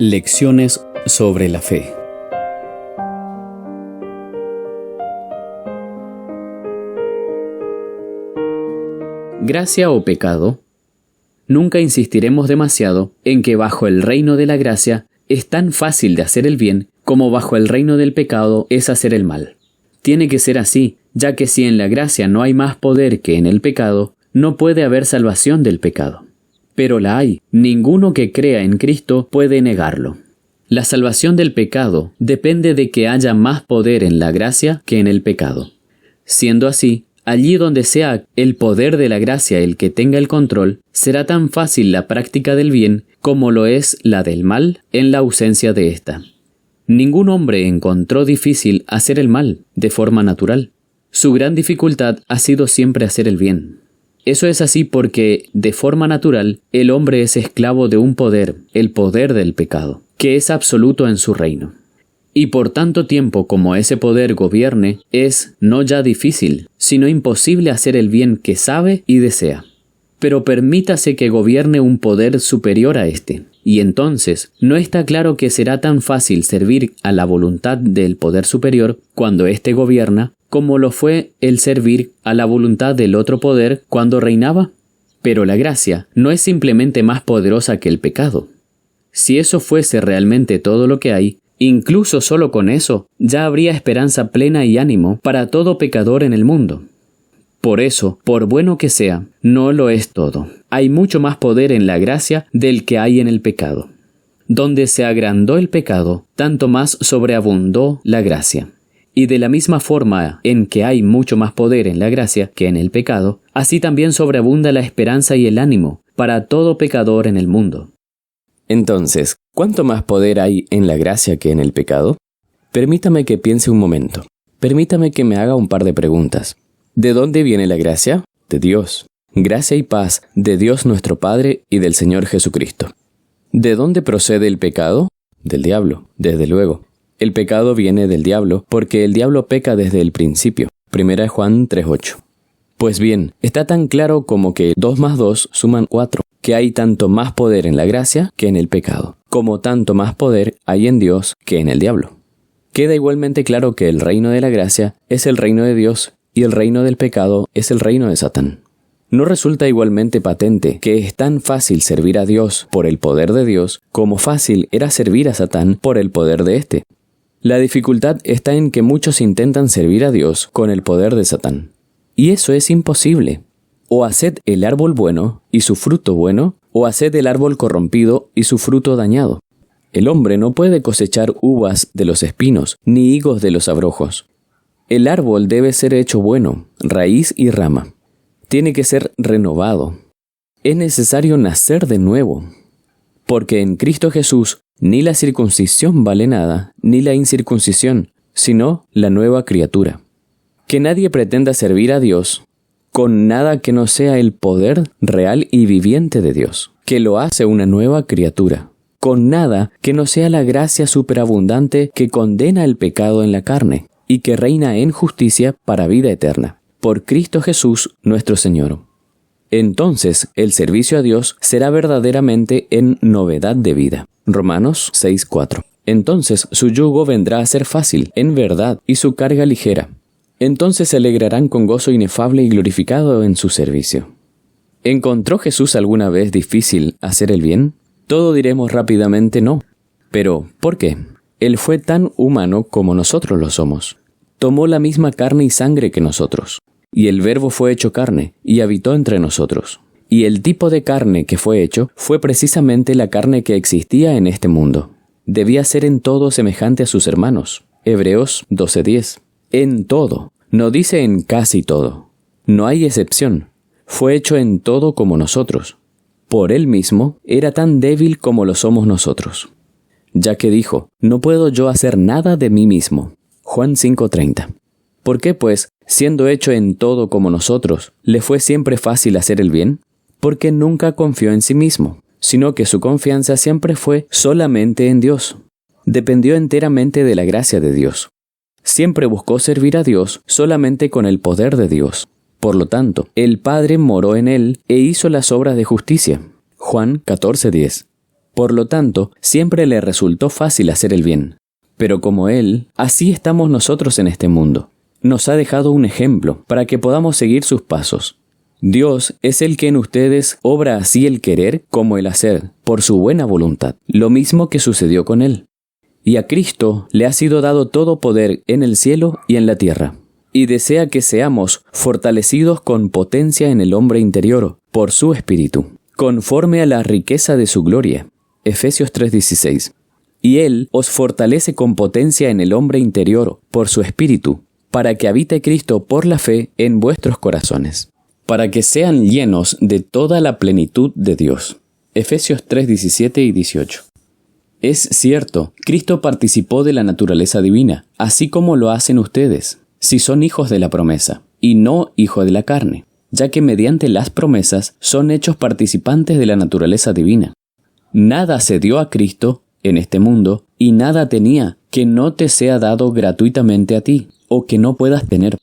Lecciones sobre la fe. Gracia o pecado. Nunca insistiremos demasiado en que bajo el reino de la gracia es tan fácil de hacer el bien como bajo el reino del pecado es hacer el mal. Tiene que ser así, ya que si en la gracia no hay más poder que en el pecado, no puede haber salvación del pecado. Pero la hay. Ninguno que crea en Cristo puede negarlo. La salvación del pecado depende de que haya más poder en la gracia que en el pecado. Siendo así, allí donde sea el poder de la gracia el que tenga el control, será tan fácil la práctica del bien como lo es la del mal en la ausencia de ésta. Ningún hombre encontró difícil hacer el mal de forma natural. Su gran dificultad ha sido siempre hacer el bien. Eso es así porque, de forma natural, el hombre es esclavo de un poder, el poder del pecado, que es absoluto en su reino. Y por tanto tiempo como ese poder gobierne, es no ya difícil, sino imposible hacer el bien que sabe y desea. Pero permítase que gobierne un poder superior a este, y entonces no está claro que será tan fácil servir a la voluntad del poder superior cuando éste gobierna, como lo fue el servir a la voluntad del otro poder cuando reinaba. Pero la gracia no es simplemente más poderosa que el pecado. Si eso fuese realmente todo lo que hay, incluso solo con eso, ya habría esperanza plena y ánimo para todo pecador en el mundo. Por eso, por bueno que sea, no lo es todo. Hay mucho más poder en la gracia del que hay en el pecado. Donde se agrandó el pecado, tanto más sobreabundó la gracia. Y de la misma forma en que hay mucho más poder en la gracia que en el pecado, así también sobreabunda la esperanza y el ánimo para todo pecador en el mundo. Entonces, ¿cuánto más poder hay en la gracia que en el pecado? Permítame que piense un momento. Permítame que me haga un par de preguntas. ¿De dónde viene la gracia? De Dios. Gracia y paz de Dios nuestro Padre y del Señor Jesucristo. ¿De dónde procede el pecado? Del diablo, desde luego. El pecado viene del diablo porque el diablo peca desde el principio. 1 Juan 3:8. Pues bien, está tan claro como que 2 más 2 suman 4, que hay tanto más poder en la gracia que en el pecado, como tanto más poder hay en Dios que en el diablo. Queda igualmente claro que el reino de la gracia es el reino de Dios y el reino del pecado es el reino de Satán. ¿No resulta igualmente patente que es tan fácil servir a Dios por el poder de Dios como fácil era servir a Satán por el poder de éste? La dificultad está en que muchos intentan servir a Dios con el poder de Satán. Y eso es imposible. O haced el árbol bueno y su fruto bueno, o haced el árbol corrompido y su fruto dañado. El hombre no puede cosechar uvas de los espinos, ni higos de los abrojos. El árbol debe ser hecho bueno, raíz y rama. Tiene que ser renovado. Es necesario nacer de nuevo. Porque en Cristo Jesús ni la circuncisión vale nada, ni la incircuncisión, sino la nueva criatura. Que nadie pretenda servir a Dios con nada que no sea el poder real y viviente de Dios, que lo hace una nueva criatura, con nada que no sea la gracia superabundante que condena el pecado en la carne y que reina en justicia para vida eterna, por Cristo Jesús nuestro Señor. Entonces el servicio a Dios será verdaderamente en novedad de vida. Romanos 6:4. Entonces su yugo vendrá a ser fácil, en verdad, y su carga ligera. Entonces se alegrarán con gozo inefable y glorificado en su servicio. ¿Encontró Jesús alguna vez difícil hacer el bien? Todo diremos rápidamente no. Pero, ¿por qué? Él fue tan humano como nosotros lo somos. Tomó la misma carne y sangre que nosotros. Y el Verbo fue hecho carne, y habitó entre nosotros. Y el tipo de carne que fue hecho fue precisamente la carne que existía en este mundo. Debía ser en todo semejante a sus hermanos. Hebreos 12:10. En todo. No dice en casi todo. No hay excepción. Fue hecho en todo como nosotros. Por él mismo era tan débil como lo somos nosotros. Ya que dijo, no puedo yo hacer nada de mí mismo. Juan 5:30. ¿Por qué, pues, siendo hecho en todo como nosotros, le fue siempre fácil hacer el bien? Porque nunca confió en sí mismo, sino que su confianza siempre fue solamente en Dios. Dependió enteramente de la gracia de Dios. Siempre buscó servir a Dios solamente con el poder de Dios. Por lo tanto, el Padre moró en él e hizo las obras de justicia. Juan 14:10. Por lo tanto, siempre le resultó fácil hacer el bien. Pero como Él, así estamos nosotros en este mundo. Nos ha dejado un ejemplo para que podamos seguir sus pasos. Dios es el que en ustedes obra así el querer como el hacer, por su buena voluntad, lo mismo que sucedió con Él. Y a Cristo le ha sido dado todo poder en el cielo y en la tierra, y desea que seamos fortalecidos con potencia en el hombre interior, por su Espíritu, conforme a la riqueza de su gloria. Efesios 3:16. Y Él os fortalece con potencia en el hombre interior, por su Espíritu, para que habite Cristo por la fe en vuestros corazones, para que sean llenos de toda la plenitud de Dios. Efesios 3:17 y 18. Es cierto, Cristo participó de la naturaleza divina, así como lo hacen ustedes, si son hijos de la promesa, y no hijos de la carne, ya que mediante las promesas son hechos participantes de la naturaleza divina. Nada se dio a Cristo en este mundo, y nada tenía que no te sea dado gratuitamente a ti, o que no puedas tener.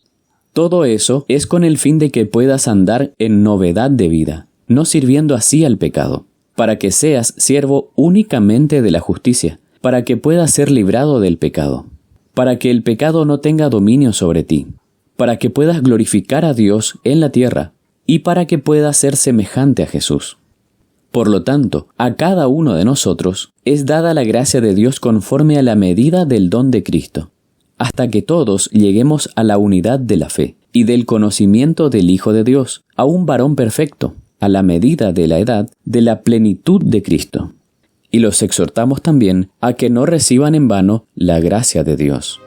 Todo eso es con el fin de que puedas andar en novedad de vida, no sirviendo así al pecado, para que seas siervo únicamente de la justicia, para que puedas ser librado del pecado, para que el pecado no tenga dominio sobre ti, para que puedas glorificar a Dios en la tierra, y para que puedas ser semejante a Jesús. Por lo tanto, a cada uno de nosotros es dada la gracia de Dios conforme a la medida del don de Cristo, hasta que todos lleguemos a la unidad de la fe y del conocimiento del Hijo de Dios, a un varón perfecto, a la medida de la edad de la plenitud de Cristo. Y los exhortamos también a que no reciban en vano la gracia de Dios.